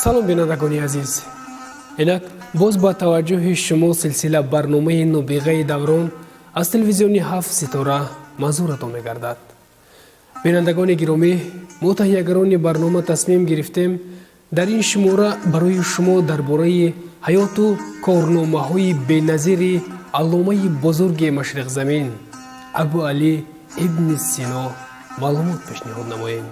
سلام بینندگان عزیز. اینک باز با توجه شما سلسله برنامه نابغه دوران از تلویزیونی 7 ستاره منظورتان می‌گردد. بینندگان گرامی، ما تهیه‌گران برنامه تصمیم گرفتیم در این شماره برای شما درباره حیات و کارنامه‌های بی‌نظیر علامه بزرگ مشرق زمین ابو علی ابن سینا معلومات پیشنهاد نماییم.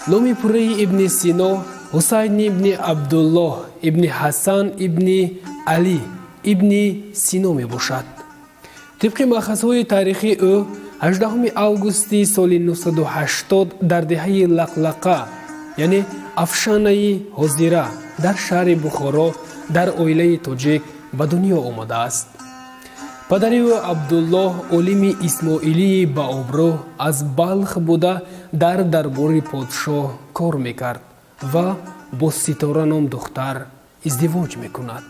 نام پوره ابن سینا حسین ابن عبدالله ابن حسن ابن علی ابن سینا می باشد. طبق مأخذهای تاریخی او 18 آگوست سال 980 در دهه لقلقه یعنی افشانه حضیره در شهر بخارا در اویله توجیک به دنیا آمده است. پدری او عبدالله علیم اسماعیلی با ابرو از بلخ بوده در دربار پادشاه کار میکرد و با ستاره نام دختر ازدواج میکند.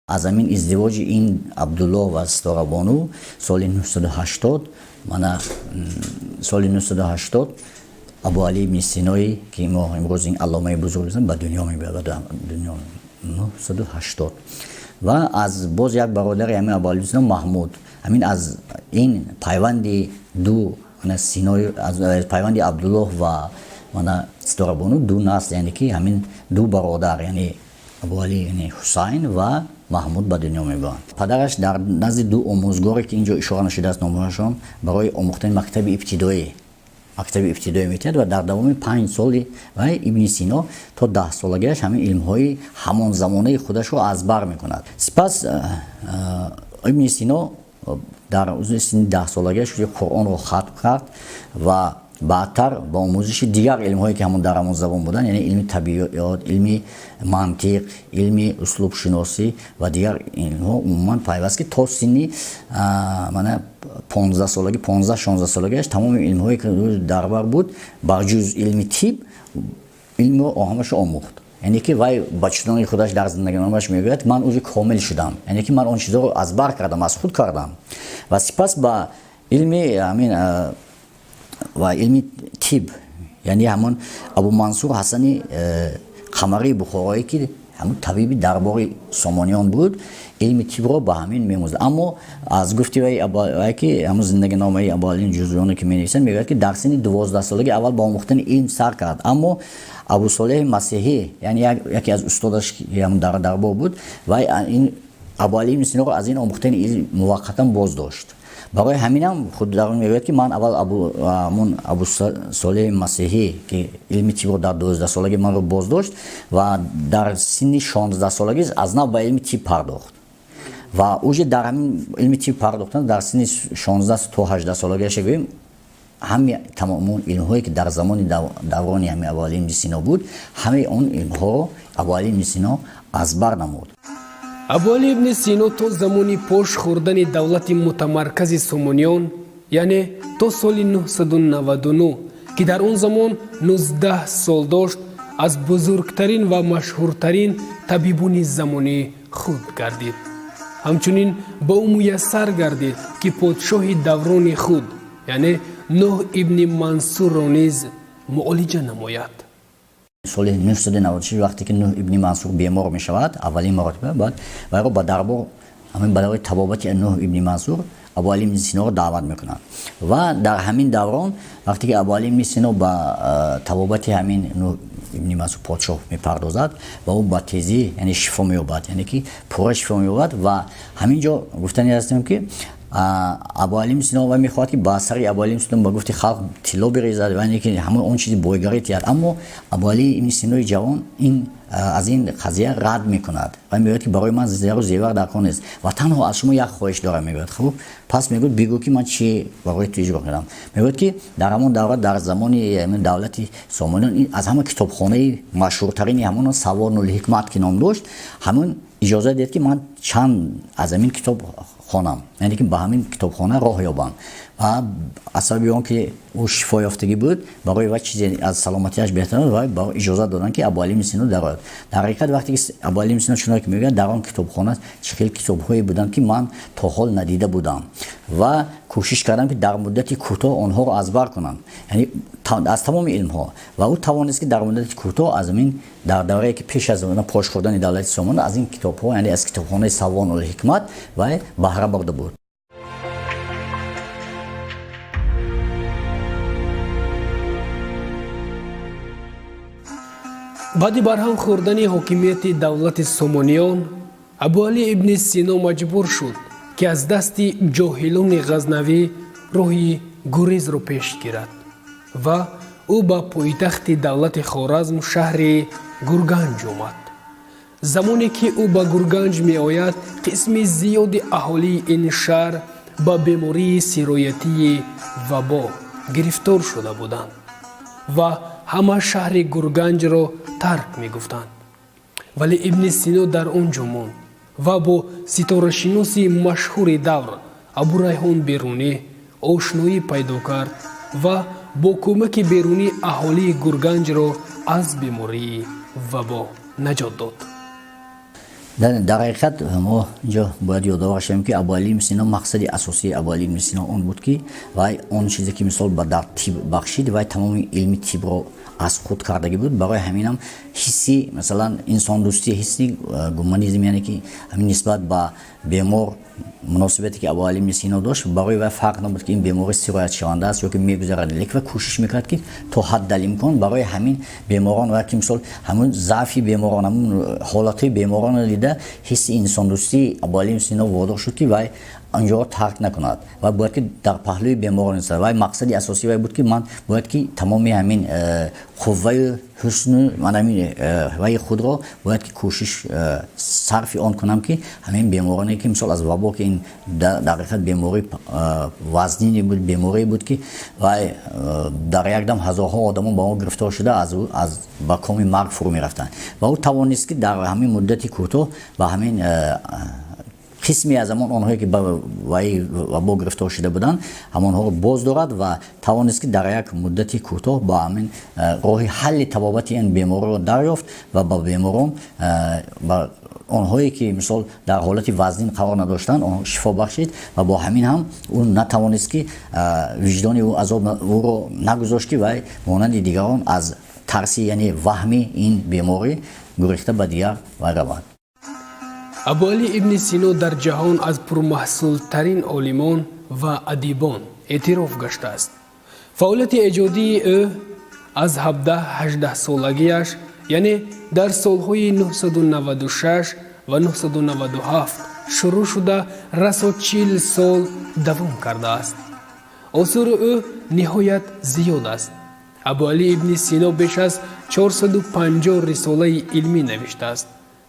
از همین ازدواج این عبدالله و ستاره بانو سال 980 ابو علی ابن سینایی که ما امروز این علامه بزرگ هستند به دنیا میبرد. دنیا 980 و از باز یک برادر همین ابو علی سینا محمود، همین از این پیوند دو سینای از پیوند عبدالله و ستاره بانو دو نسل، یعنی که همین دو برادر یعنی ابو علی یعنی حسین و محمود به دنیا میبرند. پدرش در نزد دو آموزگاری که اینجا اشاره نشده است نامشون برای آموختن مکتب ابتدایی میتید و در دوام 5 سال و ابن سینا تا 10 سالگیش همین علمهای همان زمانه خودش رو از بر میکند. سپس ابن سینا در سن 10 سالگیش قرآن رو ختم کرد و بعدتر با آموزش دیگر علم‌هایی که همون در همون زبان بودن، یعنی علم طبیعیات، علم منطق، علم اسلوب شناسی و دیگر علم‌ها عموما پیوست که تا سنی 15 سالگی 15-16 سالگیش تمام علم‌هایی که در بر بود با جز علم طب علم رو همش آموخت. یعنی که وای بچگی خودش در زندگی نامش میگوید من اوج کامل شدم، یعنی که من اون چیزا رو از بر کردم، از خود کردم و سپس با علم همین و علم طب یعنی همون ابو منصور حسنی قمری بخارایی که همون طبیب دربار سامانیان بود علم طب رو به همین میموزد. اما از گفتی وای که همون زندگی نامه ابو علی جزویانی که مینویسن میگه که در سن 12 سالگی اول با آموختن علم سر کرد، اما ابو صالح مسیحی یعنی یکی از استادش که هم در دربار بود و این ابو علی ابن سینا رو از این آموختن علم موقتا باز داشت. برای همینم خود در اون میگوید که من اول ابو صالح مسیحی که علم طب رو در 12 سالگی من رو باز داشت و در سن 16 سالگی از نو به علم طب پرداخت و اوج در همین علم طب پرداختن در سن 16 تا 18 سالگی شویم همه تمام اون علم هایی که در زمان دوران همین ابو علی ابن سینا بود همه اون علم ها رو ابو علی ابن سینا از بر نمود. ابو علی ابن سینا تا زمانی پاش خوردن دولت متمرکز سامانیان یعنی تا سال 999 که در اون زمان 19 سال داشت از بزرگترین و مشهورترین طبیبان زمانی خود گردید. همچنین با او میسر گردید که پادشاه دوران خود یعنی نوح ابن منصور را نیز معالجه نماید. سال 996 وقتی که نوح ابن منصور بیمار می شود اولین مرتبه بعد و رو با دربار همین برای طبابت نوح ابن منصور ابو علی ابن سینا رو دعوت میکنند و در همین دوران وقتی که ابو علی ابن سینا با طبابت همین نوح ابن منصور پادشاه میپردازد و او با تیزی یعنی شفا مییابد، یعنی که پر شفا مییابد و همینجا گفتنی هستیم که ابو علی ابن سینا و میخواد که با سر ابو علی ابن سینا با گفتی خلق طلا بریزد و اینکه همون اون چیزی بویگری تیاد، اما ابو علی ابن سینای جوان این از این قضیه رد میکند و میگه که برای من زیر و زیور در کار نیست و تنها از شما یک خواهش دارم. میگه خب پس میگه بگو که من چی برای تو اجرا کنم. میگه که در همون دوره در زمان دولت سامانیان از همه کتابخانه مشهورترین همون سوار الحکمت که نام داشت همون اجازه داد که من чанд аз амин китоб хонам, яъне ки ба ҳамин китобхона роҳ ёбам ва аз сабаби он ки ӯ шифоёфтагӣ буд, барои вай чизе аз саломатиаш беҳтар буд, вай ба иҷозат додан ки Абу Али Сино дарояд. Дар ҳақиқат вақте ки Абу Али Сино чуно ки мегӯяд, дар он китобхона чӣ хел китобҳое буданд ки ман то ҳол надида будам ва кӯшиш кардам ки дар муддати кӯтоҳ онҳоро азбар кунам, яъне аз тамоми илмҳо, ва ӯ тавонист ки дар муддати кӯтоҳ аз амин дар даврае ки пеш аз пош хӯрдани давлати Сомон аз ин китобҳо, яъне аз китобхонаи Савонул ҳикмат вай баҳра бурда буд. баъди барҳам хӯрдани ҳокимияти давлати Сомониён, Абу Али ибни Сино маҷбур шуд ки аз дасти ҷоҳилони ғазнавӣ роҳи гурезро пеш гирад ва ӯ ба пойтахти давлати Хоразм шаҳри Гурганҷ омад. замоне ки ӯ ба Гурганҷ меояд, қисми зиёди аҳолии ин шаҳр ба бемории сироятии вабо гирифтор шуда буданд ва ҳама шаҳри Гурганҷро тарк мегуфтанд. вале Ибни Сино дар он ҷо монд ва бо ситорашиноси машҳури давр Абу Райҳон Берунӣ ошноӣ пайдо кард ва бо кӯмаки берунӣ аҳолии Гурганҷро аз бемории вабо наҷот дод. дар ҳақиқат мо инҷо бояд ёдовар шавем ки Абу Али Сино, мақсади асосии Абу Али Сино он буд ки вай он чизе ки мисол дар тиб бахшид, вай тамоми илми тибро аз худ кардагӣ буд. Барои ҳаминам ҳисси масалан инсондӯстӣ, ҳисси гуманизм, яъне ки ҳамин нисбат ба бемор муносибате ки Абу Али Сино дошт, барои вай фарқ набуд ки ин бемори сироятшаванда аст ё ки мегузарад, лекин вай кӯшиш мекард ки то ҳаддалимкон барои ҳамин беморон ва ки мисол ҳамун заъфи беморон, ҳамун ҳолатҳои беморонро дида ҳисси инсондӯстии Абу Али Сино водор шуд ки вай онҷоро тарк накунад ва бояд ки дар паҳлӯи беморон истад. Вай мақсади асосии вай буд ки ман бояд ки тамоми ҳамин қувваю ҳусну вай худро бояд ки кӯшиш сарфи он кунам ки ҳамин бемороне ки мисол аз вабо ки ин дар ҳақиқат бемори вазнини буд, беморие буд ки вай дар якдам ҳазорҳо одамон ба он гирифтор шуда аз ба коми марг фурӯ мерафтанд ва ӯ тавонист ки дар ҳамин муддати кӯтоҳ ба ҳамин қисми аз ҳамон онҳое ки ба вай вабо гирифтор шуда буданд ҳамонҳоро боз дорад ва тавонист ки дар як муддати кӯтоҳ ба ҳамин роҳи ҳалли табобати ин бемориро дарёфт ва ба беморон ба онҳое ки мисол дар ҳолати вазнин қарор надоштанд онҳо шифо бахшид ва бо ҳамин ҳам ӯ натавонист ки виҷдони ӯ азоб ӯро нагузошт ки вай монанди дигарон аз тарси яъне ваҳми ин беморӣ гурехта ба дигар вай равад. Абу Али ибни Сино дар ҷаҳон аз пурмаҳсултарин олимон ва адибон эътироф гаштааст. фаъолияти эҷодии ӯ аз 17-18 солагиаш, яъне дар солҳои 996 ва 997 шурӯъ шуда расо 40 сол давом кардааст. осури ӯ ниҳоят зиёд аст. Абу Али ибни Сино беш аз 450 рисолаи илмӣ навиштааст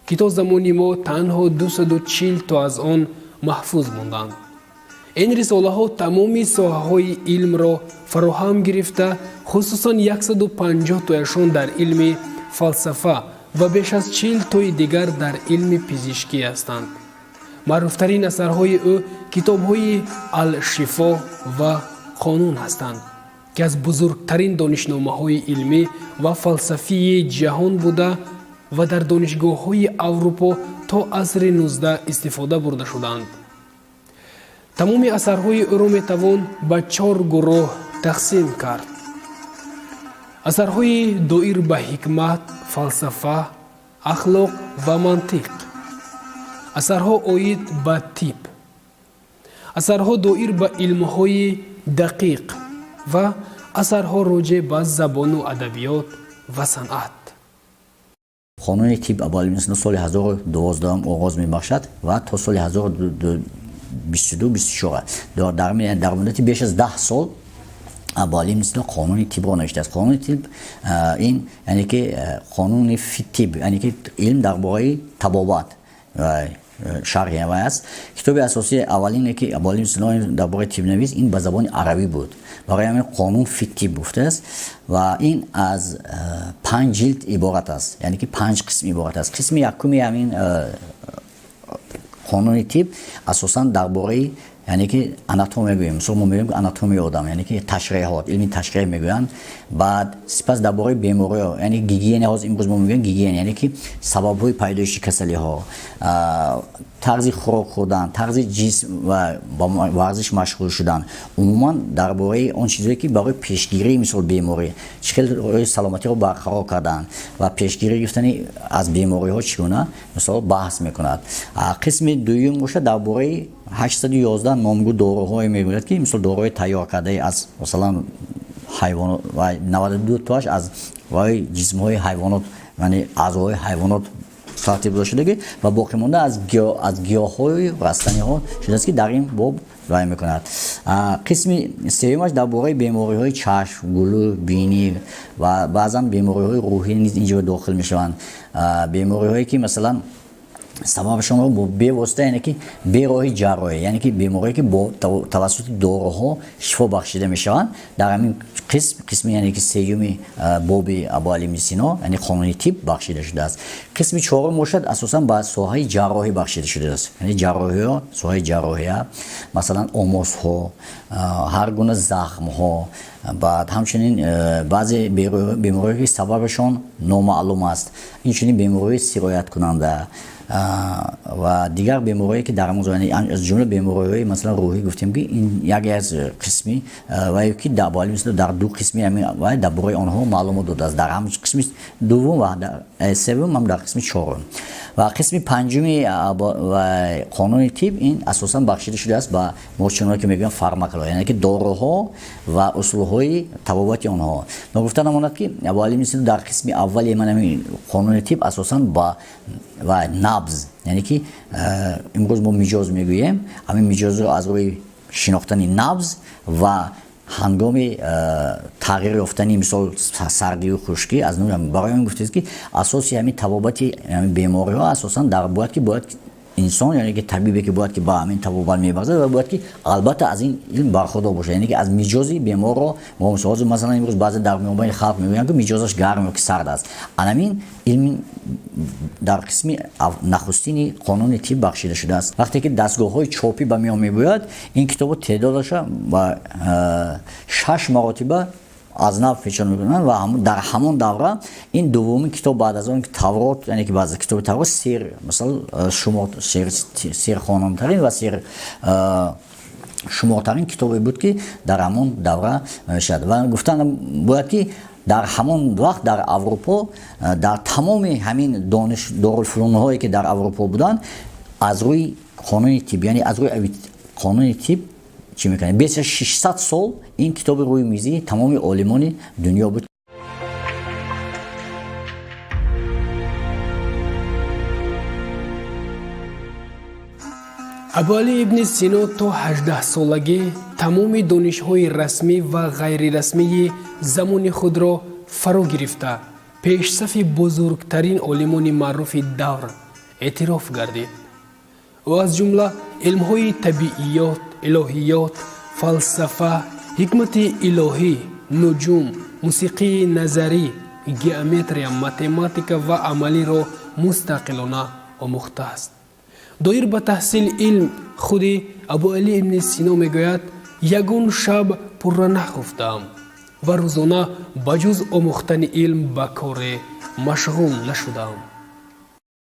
ки то замони мо танҳо 240 то аз он маҳфуз монданд. ин рисолаҳо тамоми соҳаҳои илмро фароҳам гирифта, хусусан 150 тояшон дар илми фалсафа ва беш аз 40 тои дигар дар илми пизишкӣ ҳастанд. маъруфтарин асарҳои ӯ китобҳои Ал-Шифо ва Қонун ҳастанд ки аз бузургтарин донишномаҳои илмӣ ва фалсафии ҷаҳон буда ва дар донишгоҳҳои Аврупо то асри 19 истифода бурда шуданд. тамоми асарҳои ӯро метавон ба 4 гурӯҳ тақсим кард. асарҳои доир ба ҳикмат, фалсафа, ахлоқ ва мантиқ, асарҳо оид ба тиб, асарҳо доир ба илмҳои дақиқ ва асарҳо роҷеъ ба забону адабиёт ва санъат. қонуни тиб Абу Али Сино соли 1012 оғоз мебахшад ва то соли 1022-24 дар муддати беш аз 10 сол Абу Али Сино қонуни тибро навиштааст. қонуни тиб ин яъне ки қонуни фитиб, яъне ки илм дар бораи табобат шарҳи вай аст. китоби асосии аввалине ки Абу Али Сино дар бораи тиб навист, ин ба забони арабӣ буд. барои ҳамин қонун фитиб гуфтааст ва ин аз 5 ҷилд иборат аст, яъне ки 5 қисм иборат аст. қисми якуми ҳамин қонуни тиб асосан дар бораи яъне ки анатомия мегӯем. Мисол мо мегӯем анатомияи одам, яъне ки ташриҳот, илми ташриҳ мегӯянд. Баъд сипас дар бораи бемориҳо, яъне гигиена, ҳозир имрӯз мо мегӯем гигиена, яъне ки сабабҳои пайдоиши касалиҳо, тарзи хӯрок хӯрдан, тарзи ҷисм ва ба варзиш машғул шудан. Умуман дар бораи он чизое ки барои пешгирии мисол беморӣ, чӣ хел саломатиро барқарор кардан ва пешгирӣ гирифтани аз бемориҳо чӣ гуна мисол баҳс мекунад. Қисми дуюм бошад дар бораи 811 номгӯ доруҳое мегӯяд ки мисол доруҳои тайёр кардаи аз масалан ҳайвонот ва 92 тоаш аз ҷисмҳои ҳайвонот, яъне аъзоҳои ҳайвонот тартиб дода шудаги ва боқӣ монда аз гиёҳҳои растаниҳо шудааст ки дар ин боб вай мекунад. Қисми сеюмаш дар бораи бемориҳои чашм, гулӯ, бинӣ ва баъзан бемориҳои рӯҳӣ низ инҷо дохил мешаванд. Бемориҳое ки масалан сабабшонро бо бевосита, яъне ки бероҳи ҷарроҳӣ, яъне ки беморие ки бо тавассути доруҳо шифо бахшида мешаванд. Дар ҳамин қисми яъне ки сеюми боби Абу Али ибн Сино, яъне қонуни тиб бахшида шудааст. Қисми чорум бошад асосан ба соҳаи ҷарроҳӣ бахшида шудааст. Яъне ҷарроҳиҳо, соҳаи ҷарроҳия, масалан омосҳо, ҳар гуна захмҳо, баъд ҳамчунин баъзе бемориҳое ки сабабашон номаълум аст, инчунин бемориҳои сирояткунанда ва дигар беморие ки дар ҳамон аз ҷумла бемориҳои масалан рӯҳӣ гуфтем ки ин яке аз қисми вае ки дар ду қисми ва дар бораи онҳо маълумот додааст, дар ҳам қисми дуввум ва севум ҳам дар қисми чорум. Ва қисми панҷуми қонуни тиб ин асосан бахшида шудааст ба мо чуное ки мегӯям фармакология, яъне ки доруҳо ва усулҳои табобати онҳо. Нагуфта намонад ки Абу Али ибн Сино дар қисми аввали ман қонуни тиб асосан ба набз, яъне ки имрӯз мо миҷоз мегӯем, ҳамин миҷозро аз рӯи шинохтани набз ва ҳангоми тағйир ёфтани мисол сардию хушкӣ аз барои ҳамин гуфтааст ки асоси ҳамин табобати бемориҳо асосан дар бояд инсон, яъне ки табибе ки бояд ки ба ҳамин табобат мебарзад ва бояд ки албатта аз ин илм бархудор бошад, яъне ки аз миҷози беморро мо ҳозир масалан имрӯз баъзе дар миёбани халқ мегӯянд ки миҷозаш гарм ё сард аст. Анамин илми дар қисми нахустини қонуни тиб бахшида шудааст. Вақте ки дастгоҳҳои чопӣ ба миён мебояд, ин китобо теъдодаша ба 6 маротиба аз нав фечон мекунанд ва дар ҳамон давра ин дуввумин китоб баъд аз он ки Таврот, яъне ки баъз китоби Таврот сер масал серхонамтарин ва сер шумортарин китобе буд ки дар ҳамон давра шад. Ва гуфтан бояд ки дар ҳамон вақт дар Аврупо, дар тамоми ҳамин дорулфунунҳое ки дар Аврупо буданд, аз рӯи қонуни тиб, яъне аз рӯи қонуни тиб чӣ мекунад, 600 сол ин китоби рӯи мизии тамоми олимони дунё буд. Абу Али ибн Сино то 18 солагӣ тамоми донишҳои расмӣ ва ғайрирасмии замони худро фаро гирифта пешсафи бузургтарин олимони маъруфи давр эътироф гардид. ӯ аз ҷумла илмҳои табииёт, илоҳиёт, фалсафа, ҳикмати илоҳӣ, нуҷум, мусиқии назарӣ, геометрия, математика ва амалиро мустақилона омӯхтааст. доир ба таҳсили илм худи Абу Али ибн Сино мегӯяд: ягон шаб пурра нахуфтаам ва рӯзона ба ҷуз омӯхтани илм ба коре машғул нашудаам.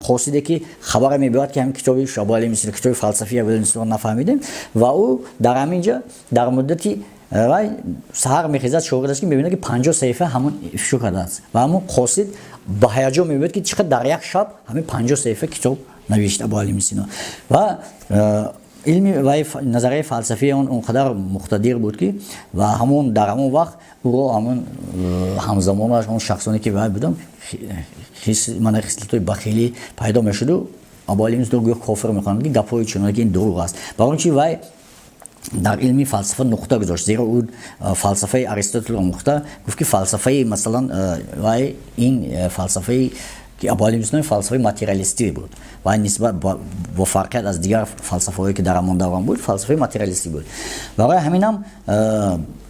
خاصیده که خبر می‌بود که هم کتابی شابالی مثل کتاب فلسفی اول انسان نفهمیدیم و او در همینجا در مدتی و سحر می‌خیزد شاگردش که می‌بینه که 50 صفحه همون افشا کرده است و همون قاصد با هیجان می‌بود که چقدر در یک شب همین 50 صفحه کتاب نوشته با علی سینا و علمی و نظریه فلسفی اونقدر مقتدر بود که و همون در همون وقت او همون همزمانش اون شخصانی که وای بودم من خصلت‌های بخیلی پیدا می‌شد و ابو علی رو گفت کافر می‌خواند که گپای چونه که این دروغ است برای چی وای در علمی فلسفه نقطه گذاشت زیرا او فلسفه ارسطو آموخته گفت که فلسفه مثلا وای این فلسفه که ابو علی فلسفه ماتریالیستی بود و نسبت با فرقیت از دیگر فلسفه‌هایی که در آن دوران بود فلسفه ماتریالیستی بود برای همینم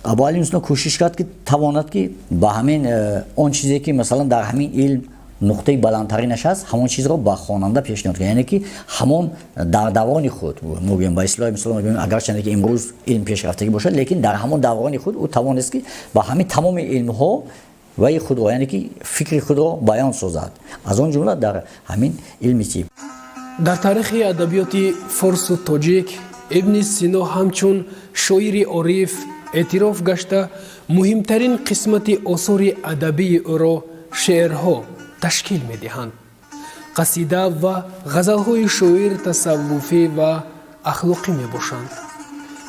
ابو علی کوشش کرد که تواند که با همین اون چیزی که مثلا در همین علم нуқтаи баландтаринаш аст ҳамон чизро ба хонанда пешниҳод кард, яъне ки ҳамон дар даврони худ мегӯем ба ислоҳи мисол мегӯем агарчанде ки имрӯз илм пешрафтагӣ бошад, лекин дар ҳамон даврони худ ӯ тавонист ки ба ҳамин тамоми илмҳо ваи худро, яъне ки фикри худро баён созад, аз он ҷумла дар ҳамин илми тиб. дар таърихи адабиёти форсу тоҷик ибни сино ҳамчун шоири ориф эътироф гашта муҳимтарин қисмати осори адабии ӯро шеърҳо ташкил медиҳанд. қасида ва ғазалҳои шоир тасаввуфӣ ва ахлоқӣ мебошанд,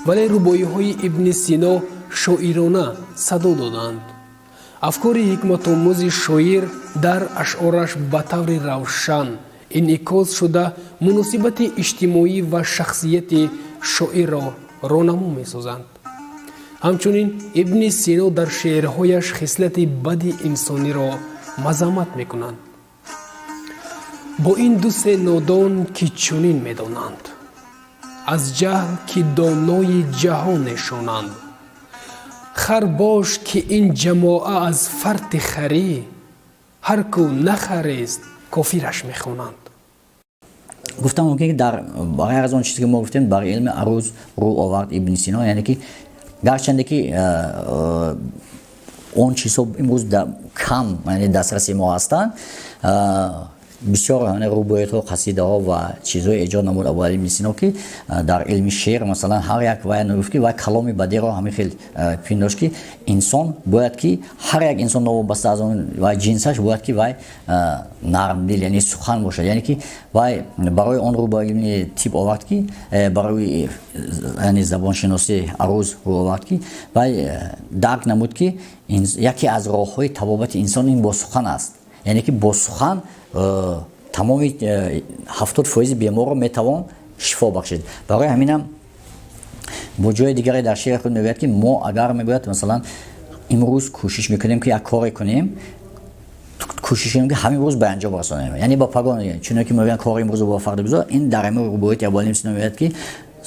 вале рубоиҳои ибни сино шоирона садо доданд. афкори ҳикматомӯзи шоир дар ашъораш ба таври равшан инъикос шуда муносибати иҷтимоӣ ва шахсияти шоирро ронаму месозанд. ҳамчунин ибни сино дар шеърҳояш хислати бади инсониро мазаммат мекунанд. бо ин ду се нодон ки чунин медонанд, аз ҷаҳл ки донои ҷаҳон нешонанд. хар бош ки ин ҷамоа аз фарти харӣ, ҳар ку нахарист кофираш мехонанд. гуфтам мумкин ки дар ғайр аз он чизе ки мо гуфтем бар илми арӯз рӯ овард ибни сино, яъне ки гарчанде ки он чизҳо имрӯз кам дастраси мо ҳастанд, бисёр рубоиятҳо, қасидаҳо ва чизҳои эҷод намуд Абу Али ибн Сино ки дар илми шеър масалан ҳар як вай гуфт ки вай каломи бадеъро ҳамин хел пиндошт ки инсон бояд ки ҳар як инсон новобаста аз он вай ҷинсаш бояд ки вай нармдил, яъне сухан бошад, яъне ки вай барои он рӯ ба илми тиб овард ки барои забоншиносӣ арӯз рӯ овард ки вай дарк намуд ки яке аз роҳҳои табобати инсон ин бо сухан аст, яъне ки бо сухан тамоми 70% беморро метавон шифо бахшид. барои ҳаминам бо ҷои дигаре дар шеъри худ мегӯяд ки мо агар мегӯяд масалан имрӯз кӯшиш мекунем ки як коре кунем, кӯшиш кунем ки ҳамин рӯз ба анҷом расонем, яъне ба пагон чуноки мегӯянд кори имрӯзро ба фард гузор. ин дар ҳамин рубоияти Абу Али ибн Сино мегӯяд ки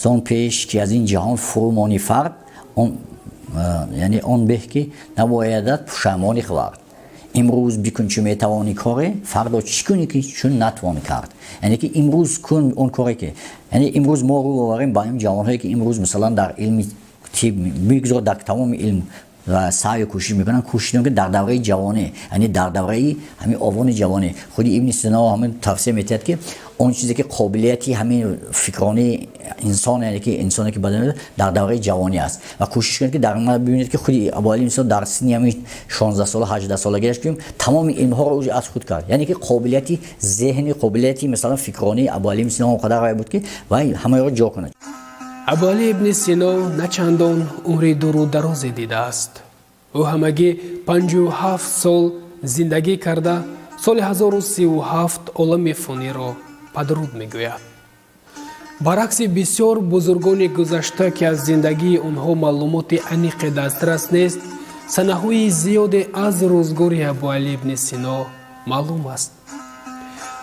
зон пеш ки аз ин ҷаҳон фурӯмони фард яъне он беҳ ки набоядад пушаймони хвард. имрӯз бикун чӣ метавонӣ коре, фардо чӣ кунӣ ки чун натавонӣ кард, яъне ки имрӯз кун он коре ки яъне имрӯз мо рӯ оварем ба ин ҷавонҳое ки имрӯз мисалан дар илми тиб бигзор дар тамоми илм ва саъю кӯшиш мекунанд, кӯшиш ки дар давраи ҷавонӣ, яъне дар давраи ҳамин овони ҷавонӣ худи ибни сино ҳамин тавсия метиҳад ки он чизе ки қобилияти ҳамин фикрони инсон, яъне ки инсоне ки бадан дар давраи ҷавонӣ аст ва кӯшиш кунед ки дар бибинед ки худи Абу Али ибн Сино дар синни ҳамин 16 сола 18 солагиаш ки тамоми илмҳоро ӯ аз худ кард, яъне ки қобилияти зеҳни, қобилияти масалан фикрони Абу Али ибн Сино он қадар вай буд ки вай ҳамаёро ҷо кунад. Абу Али ибн Сино на чандон умри дуру дарозе дидааст. ӯ ҳамагӣ 57 сол зиндагӣ карда соли 1037 олами фониро падруд мегӯяд. баръакси бисёр бузургони гузашта ки аз зиндагии онҳо маълумоти аниқи дастрас нест, санаҳои зиёде аз рӯзгори Абу Али ибн Сино маълум аст.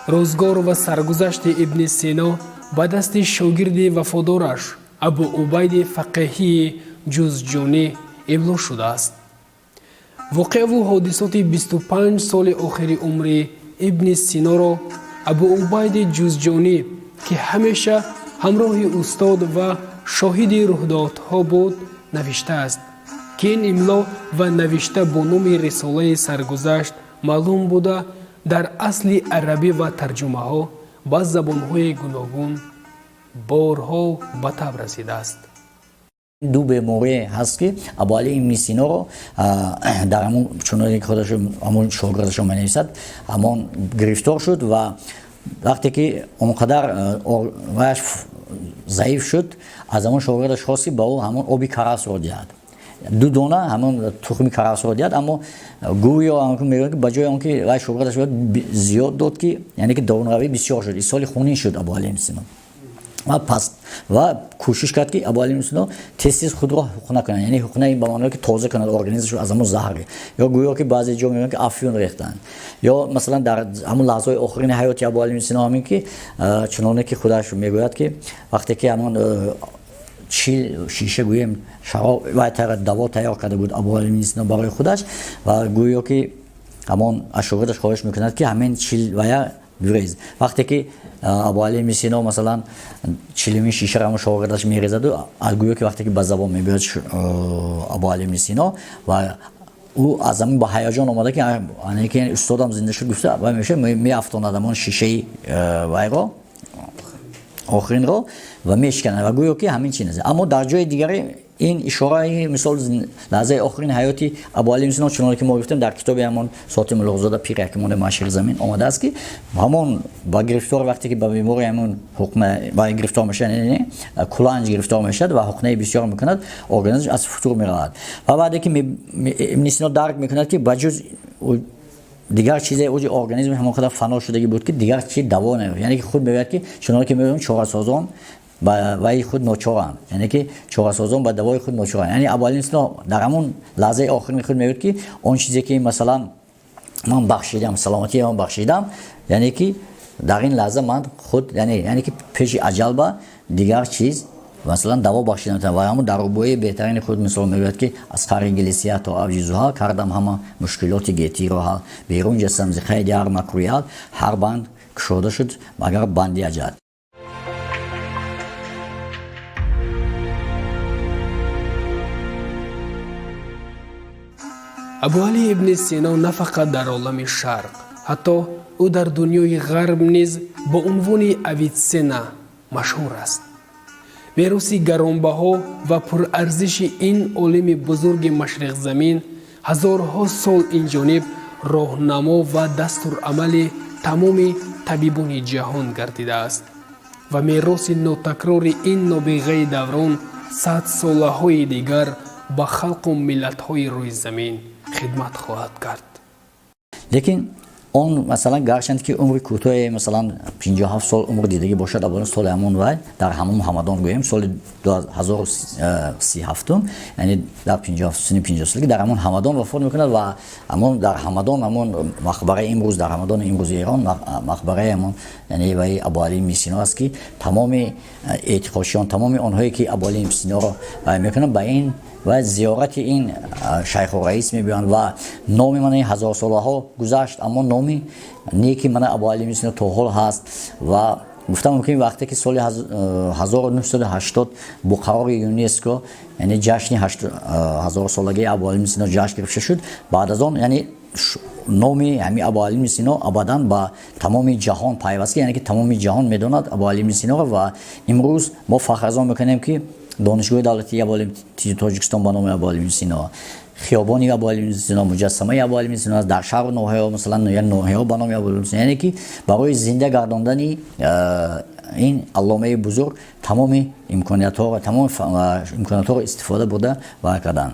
рӯзгор ва саргузашти ибни Сино ба дасти шогирди вафодораш Абу Убайди фақиҳии ҷузҷунӣ имло шудааст. воқеаву ҳодисоти 25 соли охири умри ибни Синоро Абу Убайди ҷузҷунӣ ки ҳамеша ҳамроҳи устод ва шоҳиди рӯҳдодҳо буд навиштааст, ки ин имло ва навишта бо номи рисолаи саргузашт маълум буда дар асли арабӣ ва тарҷумаҳо ба забонҳои гуногун борҳо ба таб расидааст. ду беморие ҳаст ки Абу Али ибн Синоро дар ҳамон чуноне ки худаш ҳамон шогирдашо менависад ҳамон гирифтор шуд ва вақте ки онқадар ваяш заиф шуд, аз ҳамон шогирдаш хост ки ба ӯ ҳамон оби карасро диҳад, 2 дона ҳамон тухми карасро диҳад, аммо гӯё мегӯяд ки ба ҷои он ки вай шогирдаш зиёд дод ки яъне ки дорунаравӣ бисёр шуд, исоли хунин шуд Абу Али ибн Сино ва кӯшиш кард ки Абу Али ибн Сино тез худро ҳуқна кунад, яъне ҳуқна ин ба маъно ки тоза кунад организмашро аз ҳамон заҳр, ё гӯё ки баъзе ҷо мегӯянд ки афюн рехтанд, ё масалан дар ҳамон лаҳзаҳои охирини ҳаёти Абу Али ибн Сино ҳамин ки чуноне ки худаш мегӯяд ки вақте ки ҳамон шиша гӯем шароб ва даво тайёр карда буд Абу Али ибн Сино барои худаш ва гӯё ки همون اشوغدش خواهش میکند که همین چیل ویا بریز. وقتی که ابو علی ابن سینا مثلا چیلمی شیشه رو شوغدش میریزد و الگویی که وقتی که به زبان میبرد ابو علی ابن سینا و او از همین با هیجان اومده که یعنی که استادم زنده شد گفته و میشه میافتاند همون شیشه وای رو آخرین رو و میشکنه و گویا که همین چیزه. اما در جای دیگری این اشاره مثال لحظه آخرین حیاتی ابو علی ابن سینا چون که ما گفتیم در کتاب همون ساتم الغزاده پیر حکیمان معاشر زمین آمده است که همون با گرفتار وقتی که به بیماری همون حکم با گرفتار میشه یعنی کلانج گرفتار میشد و حقنه بسیار میکند ارگانیسم از فتور میرود و بعد که ابن سینا درک میکند که بجز دیگر چیزی اوج ارگانیسم همون خدا فنا شدگی بود که دیگر چیز دوا نمیشه یعنی که خود میگه که چون که میگم چهار سازان با خود ناچارن یعنی که چهار سازان با دوای خود ناچارن یعنی ابو علی ابن در همون لحظه آخرین خود میگه که اون چیزی که مثلا من بخشیدم سلامتی من بخشیدم یعنی که در این لحظه من خود یعنی که پیش اجل با دیگر چیز مثلا دوا بخشیدم و همون در روبوی بهترین خود مثال میگه که از طریق گلیسیا تا ابجیزها کردم همه مشکلات گیتی رو بیرون جسم ز خیلی هر مکرویات هر بند کشوده شد مگر بندی اجل. ابو علی ابن سینا نه فقط در عالم شرق حتی او در دنیای غرب نیز با عنوان اویتسنا مشهور است. ویروسی گرانبها و پرارزش این عالم بزرگ مشرق زمین هزارها سال این جانب راهنما و دستورالعمل تمام طبیبان جهان گردیده است و میراث ناتکرار این نابغه دوران 100 ساله‌های دیگر با خلق و ملت‌های روی زمین خدمت خواهد کرد. لیکن اون مثلا گرچند که عمر کوتاه مثلا 57 سال عمر دیدگی باشد اول سال همون وای در همون همدان گویم سال 2037 یعنی در 50 سالگی در همون همدان وفات میکند و همون در همدان همون مقبره امروز در همدان امروز ایران مقبره همون یعنی وای ابو علی ابن سینا است که تمام اعتقادشان تمام آنهایی که ابو علی ابن سینا را میکنند با این و زیارت این شیخ و رئیس میبیان و نام من هزار ساله ها گذشت اما نامی نیکی من ابو علی ابن سینا تا حال هست و گفتم که وقتی که سال 1980 با قرار یونسکو یعنی جشن 1000 سالگی ابو علی ابن سینا جشن گرفته شد بعد از آن یعنی نامی همین ابو علی ابن سینا ابداً با تمام جهان پیوسته یعنی که تمام جهان میداند ابو علی ابن سینا و امروز ما فخر از آن میکنیم که دانشگاه دولتی ابو علی تاجیکستان به نام ابو علی ابن سینا خیابانی ابو علی ابن سینا مجسمه ابو علی ابن سینا در شهر نوحه مثلا یا نوحه به نام ابو علی ابن سینا یعنی که برای زنده گرداندن این علامه بزرگ تمام امکانات ها و تمام امکانات ها استفاده برده و کردن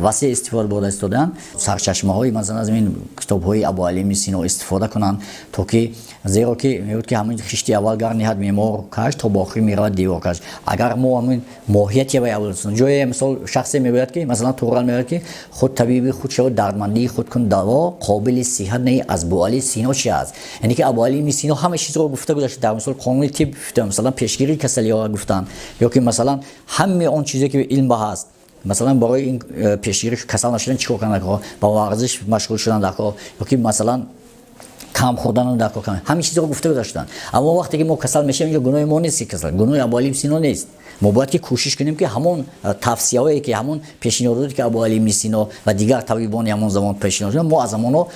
واسه استفاده برده استادن سرچشمه های مثلا از این کتاب های ابو علی ابن سینا استفاده کنن تا که زیرا که میگوید که همین خشتی اول گر نهاد معمار کاش تا باقی میرود دیوار کاش اگر ما همین ماهیتی و اول جای مثال شخصی میگوید که مثلا تورال میگوید که خود طبیبی خود شود دردمندی خود کن دوا قابل صحت نه از ابو علی سینا چی است یعنی که ابو علی ابن سینا همه چیز رو گفته گذاشته در مثال قانون طب مثلا پیشگیری کسلی ها گفتن یا که مثلا همه اون چیزی که علم به هست مثلا برای این پیشگیری کسان نشدن چیکار کنن با ورزش مشغول شدن در کار یا که مثلا کم خوردن در کار همین چیزا رو گفته داشتن اما وقتی که ما کسل میشیم اینجا گناه ما نیست کسل گناه ابو علی ابن سینا نیست ما باید که کوشش کنیم که همون توصیه‌هایی که همون پیشنهاداتی که ابو علی ابن سینا و دیگر طبیبان همون زمان پیشنهاد ما از همونها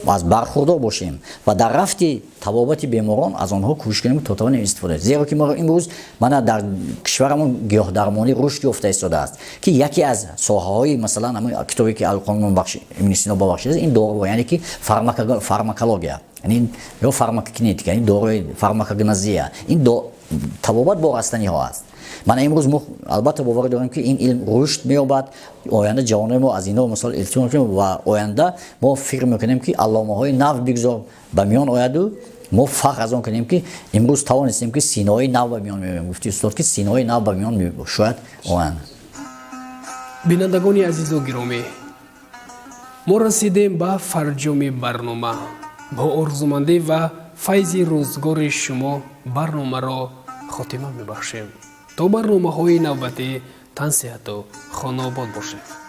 از برخوردار باشیم و در رفت طبابت بیماران از آنها کوشش کنیم تا توانیم استفاده زیرا که ما امروز من در کشورمون گیاه درمانی رشد یافته ایستاده است که یکی از ساحه‌های مثلا همون کتابی که القانون بخش ابن سینا بخشیده این دارو یعنی که فارماکولوژیا یعنی یا فارماکینتیک یعنی داروی فارماکوگنوزیا این طبابت با رستنی ها است من امروز البته باور دارم که این علم رشد می‌یابد آینده جوانان ما از اینا مثلا التماس کنیم و آینده ما فکر می‌کنیم که علامه‌های نو بگذار به میان آید و ما فخر از آن کنیم که امروز توانستیم که سینه‌های نو به میان میاریم گفتی استاد که سینه‌های نو به میان میاد شاید آینده بینندگان عزیز و گرامی ما رسیدیم به فرجام برنامه با آرزومندی و فیض روزگار شما برنامه را خاتمه می‌بخشیم تا برنامه‌های نوبتی تن صحت و خانه آباد باشید.